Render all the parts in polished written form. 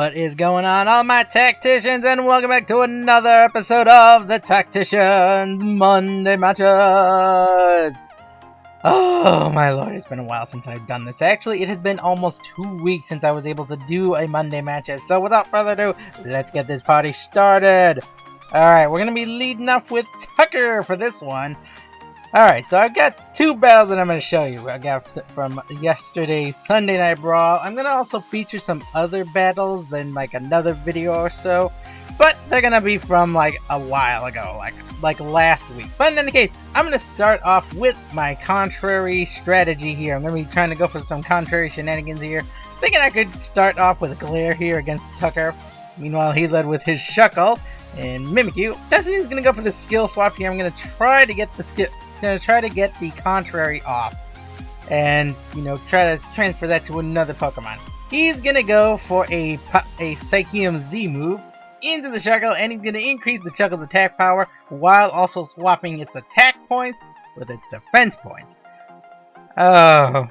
What is going on, all my tacticians, and welcome back to another episode of the Tacticians Monday Matches! Oh my lord, it's been a while since I've done this. Actually, it has been almost 2 weeks since I was able to do a Monday Matches, so without further ado, let's get this party started! Alright, we're gonna be leading off with Tucker for this one. Alright, so I've got two battles that I'm going to show you. I got from yesterday's Sunday Night Brawl. I'm going to also feature some other battles in like another video or so. But they're going to be from like a while ago, like last week. But in any case, I'm going to start off with my contrary strategy here. I'm going to be trying to go for some contrary shenanigans here. Thinking I could start off with Glare here against Tucker. Meanwhile, he led with his Shuckle and Mimikyu. Destiny's going to go for the skill swap here. I'm going to try to get the skill... Gonna try to get the contrary off and try to transfer that to another Pokemon. He's gonna go for a Psychium Z move into the Shuckle, and he's gonna increase the Shuckle's attack power while also swapping its attack points with its defense points. Oh,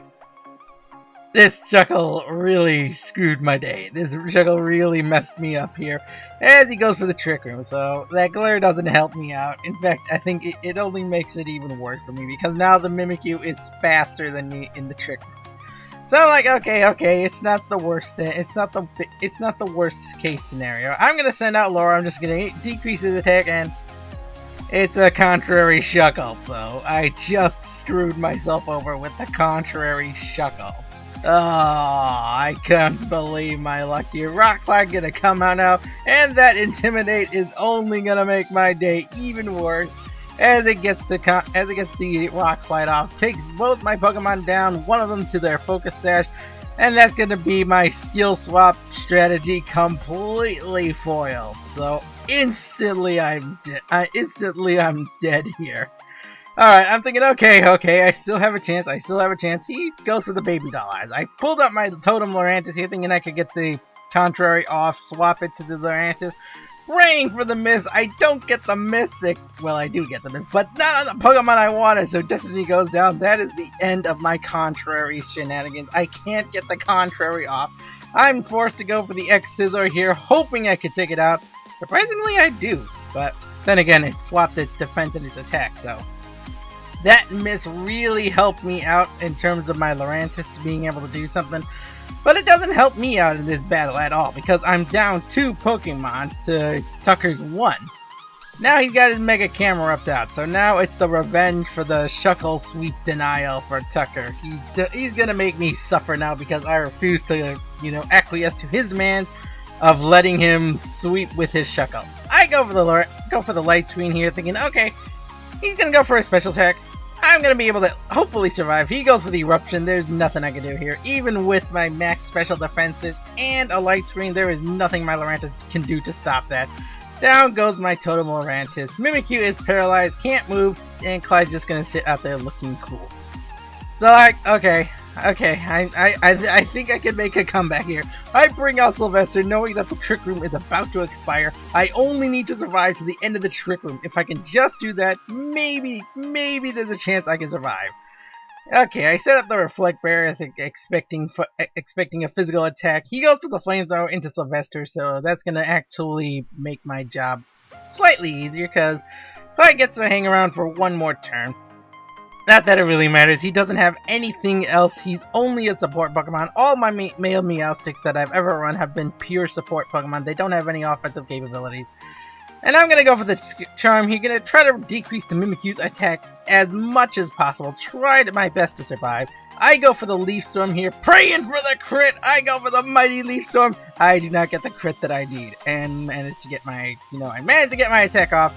this Shuckle really screwed my day. This Shuckle really messed me up here as he goes for the Trick Room. So that Glare doesn't help me out. In fact, I think it only makes it even worse for me because now the Mimikyu is faster than me in the Trick Room. So I'm like, okay, it's not the worst. It's not the worst case scenario. I'm gonna send out Laura. I'm just gonna decrease his attack, and it's a contrary Shuckle. So I just screwed myself over with the contrary Shuckle. Oh, I can't believe my luck here. Rock Slide gonna come out now, and that Intimidate is only gonna make my day even worse as it gets the Rock Slide off. Takes both my Pokemon down, one of them to their Focus Sash, and that's gonna be my skill swap strategy completely foiled. So instantly I'm dead here. Alright, I'm thinking, okay, I still have a chance, He goes for the Baby Doll Eyes. I pulled up my Totem Lurantis here thinking I could get the contrary off, swap it to the Lurantis. Praying for the miss. I don't get the miss. Well, I do get the miss, but not on the Pokemon I wanted, so Destiny goes down. That is the end of my contrary shenanigans. I can't get the contrary off. I'm forced to go for the X-Scissor here, hoping I could take it out. Surprisingly, I do, but then again, it swapped its defense and its attack, so... That miss really helped me out in terms of my Lurantis being able to do something. But it doesn't help me out in this battle at all because I'm down 2 Pokemon to Tucker's 1. Now he's got his Mega Camerupt out. So now it's the revenge for the Shuckle Sweep Denial for Tucker. He's gonna make me suffer now because I refuse to, acquiesce to his demands of letting him sweep with his Shuckle. I go for the Light Screen here thinking, okay, he's gonna go for a special attack. I'm going to be able to hopefully survive. He goes for the Eruption. There's nothing I can do here. Even with my max special defenses and a Light Screen, there is nothing my Lurantis can do to stop that. Down goes my Totem Lurantis. Mimikyu is paralyzed, can't move, and Clyde's just going to sit out there looking cool. So, okay, I think I can make a comeback here. I bring out Sylvester knowing that the Trick Room is about to expire. I only need to survive to the end of the Trick Room. If I can just do that, maybe there's a chance I can survive. Okay, I set up the Reflect Barrier, I think expecting a physical attack. He goes for the Flamethrower into Sylvester, so that's going to actually make my job slightly easier because Clyde gets to hang around for one more turn. Not that it really matters, he doesn't have anything else, he's only a support Pokemon. All my male Meowstics that I've ever run have been pure support Pokemon, they don't have any offensive capabilities. And I'm gonna go for the Charm, he's gonna try to decrease the Mimikyu's attack as much as possible, tried my best to survive. I go for the Leaf Storm here, praying for the crit, I go for the mighty Leaf Storm. I do not get the crit that I need, and managed to get my, I managed to get my attack off.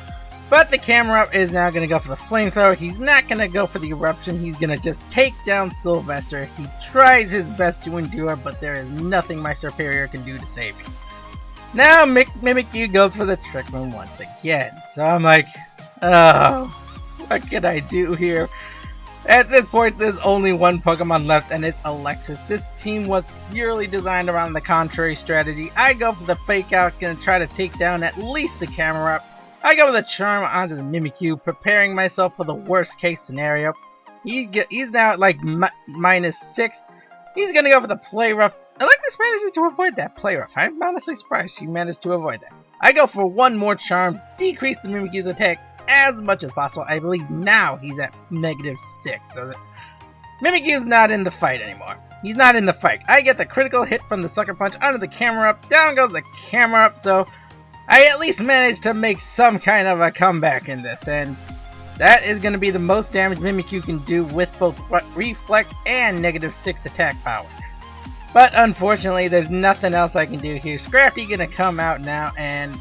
But the Camerupt is now going to go for the Flamethrower. He's not going to go for the Eruption. He's going to just take down Sylvester. He tries his best to endure, but there is nothing my Superior can do to save me. Now Mimikyu goes for the Trick Room once again. So I'm like, oh, what can I do here? At this point, there's only one Pokemon left, and it's Alexis. This team was purely designed around the contrary strategy. I go for the Fake Out, going to try to take down at least the Camerupt. I go with a Charm onto the Mimikyu, preparing myself for the worst case scenario. He's now at like -6. He's gonna go for the Play Rough, Alexis manages to avoid that play rough. I'm honestly surprised she managed to avoid that. I go for one more charm, decrease the Mimikyu's attack as much as possible. I believe now he's at -6, so that Mimikyu's not in the fight anymore. He's not in the fight. I get the critical hit from the Sucker Punch under the camera up. Down goes the camera up, so I at least managed to make some kind of a comeback in this, and that is going to be the most damage Mimikyu can do with both Reflect and -6 attack power. But unfortunately, there's nothing else I can do here. Scrafty gonna come out now, and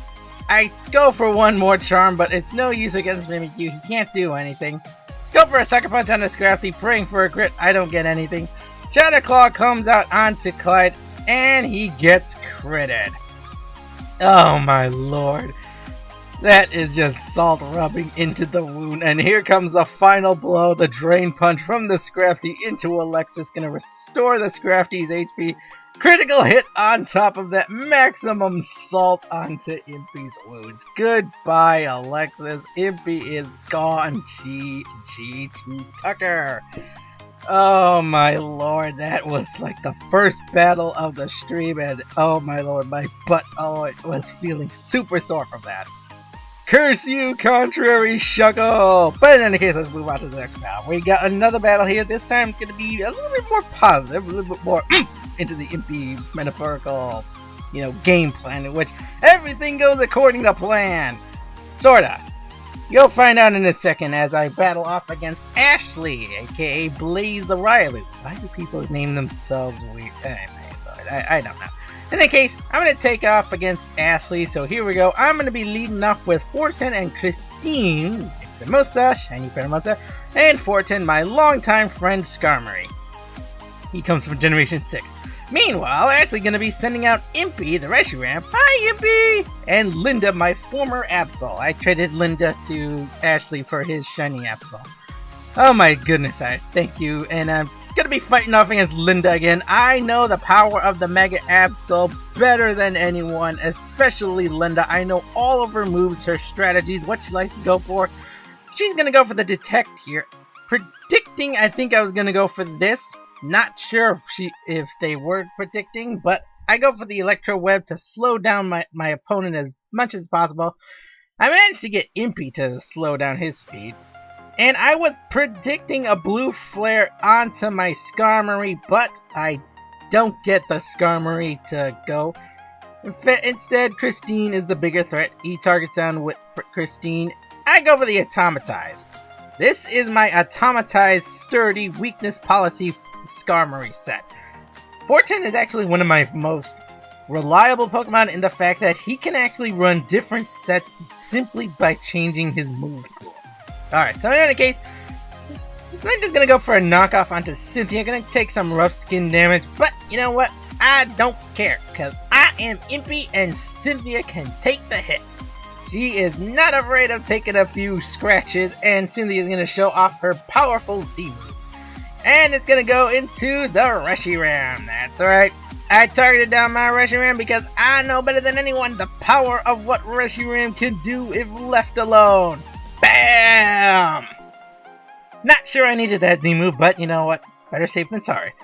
I go for one more charm, but it's no use against Mimikyu. He can't do anything. Go for a Sucker Punch on the Scrafty, praying for a crit. I don't get anything. Shadow Claw comes out onto Clyde, and he gets critted. Oh my lord. That is just salt rubbing into the wound, and here comes the final blow, the Drain Punch from the Scrafty into Alexis, gonna restore the Scrafty's HP. Critical hit on top of that, maximum salt onto Impy's wounds. Goodbye, Alexis. Impy is gone. GG to Tucker. Oh my lord, that was like the first battle of the stream, and oh my lord, my butt, oh, it was feeling super sore from that. Curse you, contrary shuckle! But in any case, let's move on to the next battle. We got another battle here. This time it's going to be a little bit more positive, a little bit more into the Impy metaphorical, game plan in which everything goes according to plan. Sorta. You'll find out in a second as I battle off against Ashley, aka Blaze the Rylou. Why do people name themselves weird? I don't know. In any case, I'm going to take off against Ashley, so here we go. I'm going to be leading off with Fortin and Christine, Famosa, Shiny Famosa, and Fortin, my longtime friend Skarmory. He comes from Generation 6. Meanwhile, Ashley going to be sending out Impy, the Reshiram. Hi, Impy! And Linda, my former Absol. I traded Linda to Ashley for his Shiny Absol. Oh my goodness, I thank you, and I'm gonna be fighting off against Linda again. I know the power of the Mega Absol better than anyone, especially Linda. I know all of her moves, her strategies, what she likes to go for. She's gonna go for the Detect here. Predicting, I think I was gonna go for this. Not sure if they were predicting, but I go for the Electro Web to slow down my opponent as much as possible. I managed to get Impy to slow down his speed. And I was predicting a blue flare onto my Skarmory, but I don't get the Skarmory to go. Instead, Christine is the bigger threat. He targets down with Christine. I go for the Automatize. This is my Automatize Sturdy Weakness Policy Skarmory set. Fortin is actually one of my most reliable Pokemon in the fact that he can actually run different sets simply by changing his move pool. Alright, so in any case, I'm just gonna go for a knockoff onto Cynthia. Gonna take some rough skin damage, but you know what? I don't care, because I am Impy and Cynthia can take the hit. She is not afraid of taking a few scratches, and Cynthia is gonna show off her powerful Z move. And it's gonna go into the Reshiram. That's right. I targeted down my Reshiram because I know better than anyone the power of what Reshiram can do if left alone. Bam! Not sure I needed that Z move, but you know what? Better safe than sorry.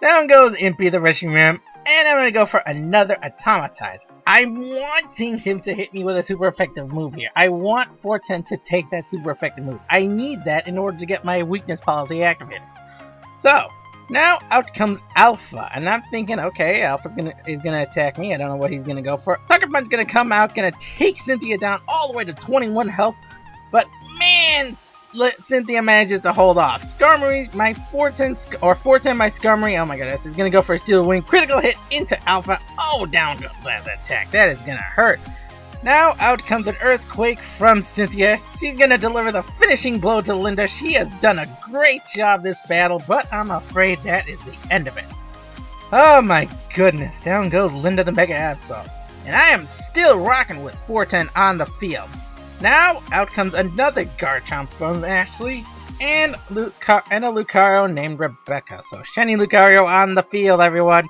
Down goes Impy the Reshiram, and I'm going to go for another Automatize. I'm wanting him to hit me with a super effective move here. I want Fortin to take that super effective move. I need that in order to get my weakness policy activated. So, now out comes Alpha, and I'm thinking, okay, Alpha's gonna attack me. I don't know what he's gonna go for. Sucker Punch gonna come out, gonna take Cynthia down all the way to 21 health. But man, Cynthia manages to hold off. Skarmory, my Fortin, my Skarmory, oh my goodness, is gonna go for a Steel Wing. Critical hit into Alpha. Oh, down goes that attack. That is gonna hurt. Now out comes an Earthquake from Cynthia. She's gonna deliver the finishing blow to Linda. She has done a great job this battle, but I'm afraid that is the end of it. Oh my goodness, down goes Linda the Mega Absol. And I am still rocking with Fortin on the field. Now, out comes another Garchomp from Ashley, and a Lucario named Rebecca. So, Shiny Lucario on the field, everyone.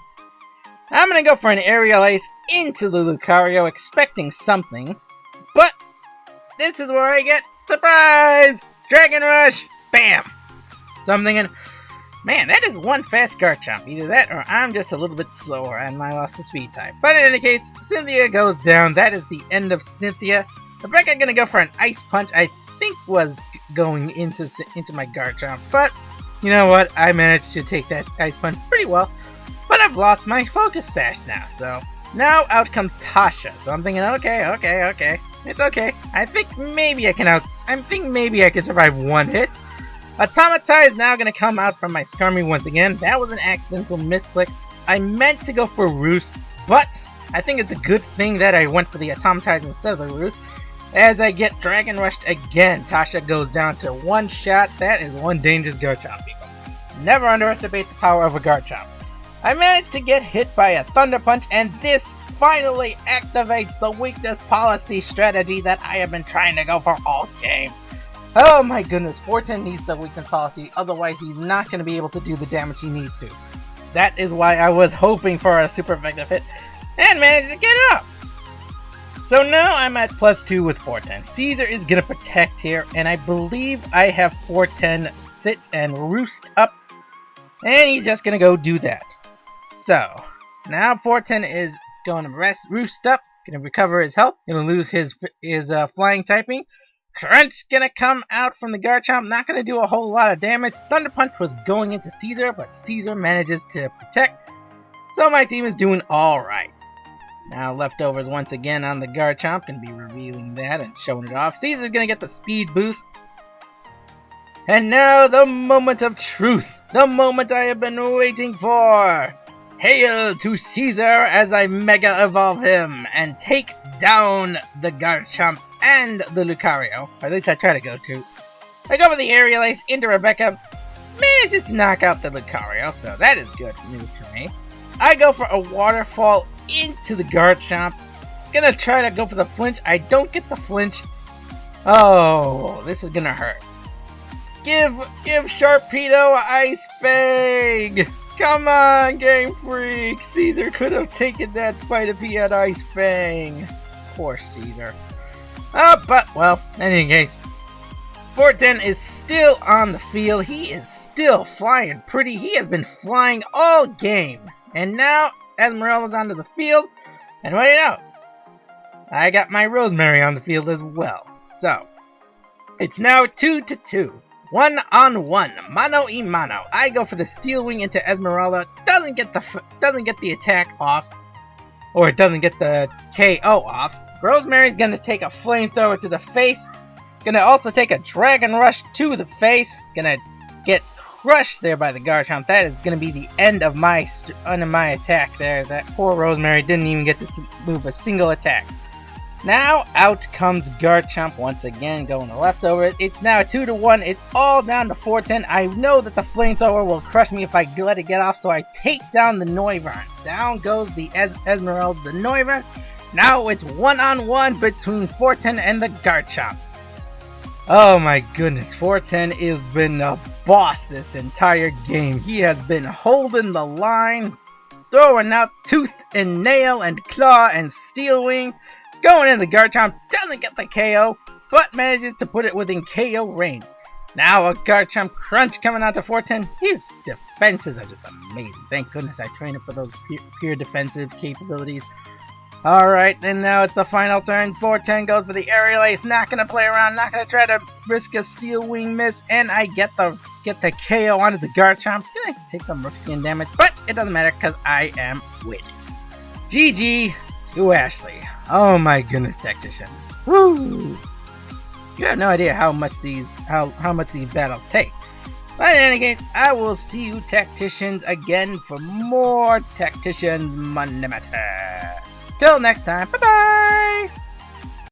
I'm going to go for an Aerial Ace into the Lucario, expecting something. But, this is where I get, surprise! Dragon Rush! Bam! So I'm thinking, Man, that is one fast Garchomp. Either that or I'm just a little bit slower and I lost the speed type. But in any case, Cynthia goes down. That is the end of Cynthia. Rebecca gonna go for an Ice Punch. I think was going into my Garchomp. But you know what? I managed to take that Ice Punch pretty well. But I've lost my Focus Sash now. So now out comes Tasha. So I'm thinking, okay. It's okay. I think maybe I can survive one hit. Automata is now going to come out from my Skarmy once again. That was an accidental misclick. I meant to go for Roost, but I think it's a good thing that I went for the Automata instead of the Roost. As I get Dragon Rushed again, Tasha goes down to one shot. That is one dangerous Garchomp, people. Never underestimate the power of a Garchomp. I managed to get hit by a Thunder Punch, and this finally activates the weakness policy strategy that I have been trying to go for all game. Oh my goodness, 410 needs the weakness policy, otherwise he's not going to be able to do the damage he needs to. That is why I was hoping for a super effective hit, and managed to get it off. So now I'm at +2 with 410. Caesar is going to protect here, and I believe I have 410 sit and roost up, and he's just going to go do that. So, now 410 is going to roost up, going to recover his health, going to lose his flying typing. Crunch gonna come out from the Garchomp, not gonna do a whole lot of damage. Thunder Punch was going into Caesar, but Caesar manages to protect. So my team is doing alright. Now leftovers once again on the Garchomp, gonna be revealing that and showing it off. Caesar's gonna get the speed boost. And now the moment of truth. The moment I have been waiting for. Hail to Caesar as I Mega Evolve him and take down the Garchomp and the Lucario. Or at least I try to go to. I go for the Aerial Ace into Rebecca. Manages to knock out the Lucario, so that is good news for me. I go for a Waterfall into the Garchomp. Gonna try to go for the flinch. I don't get the flinch. Oh, this is gonna hurt. Give Sharpedo Ice Fang! Come on, Game Freak! Caesar could have taken that fight if he had Ice Fang. Poor Caesar. But, well, in any case, 410 is still on the field. He is still flying pretty. He has been flying all game. And now, Esmeralda's onto the field. And what do you know? I got my Rosemary on the field as well. So, it's now 2-2. 1-on-1, mano y mano. I go for the Steel Wing into Esmeralda. Doesn't get the attack off, or it doesn't get the KO off. Rosemary's gonna take a Flamethrower to the face. Gonna also take a Dragon Rush to the face. Gonna get crushed there by the Garchomp. That is gonna be the end of my attack there. That poor Rosemary didn't even get to move a single attack. Now out comes Garchomp once again, going to leftover. It's now 2-1. It's all down to 410. I know that the Flamethrower will crush me if I let it get off, so I take down the Noivern. Down goes the Esmeralda, the Noivern. Now it's 1-on-1 between 410 and the Garchomp. Oh my goodness, 410 has been a boss this entire game. He has been holding the line, throwing out tooth and nail and claw and Steel Wing. Going in, the Garchomp doesn't get the KO, but manages to put it within KO range. Now a Garchomp Crunch coming out to 410. His defenses are just amazing. Thank goodness I trained him for those pure defensive capabilities. Alright, and now it's the final turn. 410 goes for the Aerial Ace. Not going to play around, not going to try to risk a Steel Wing miss. And I get the KO onto the Garchomp. Gonna take some rough skin damage, but it doesn't matter because I am winning. GG to Ashley. Oh my goodness, Tacticians. Woo! You have no idea how much these battles take. But in any case, I will see you Tacticians again for more Tacticians Monday Matters. Till next time, bye bye!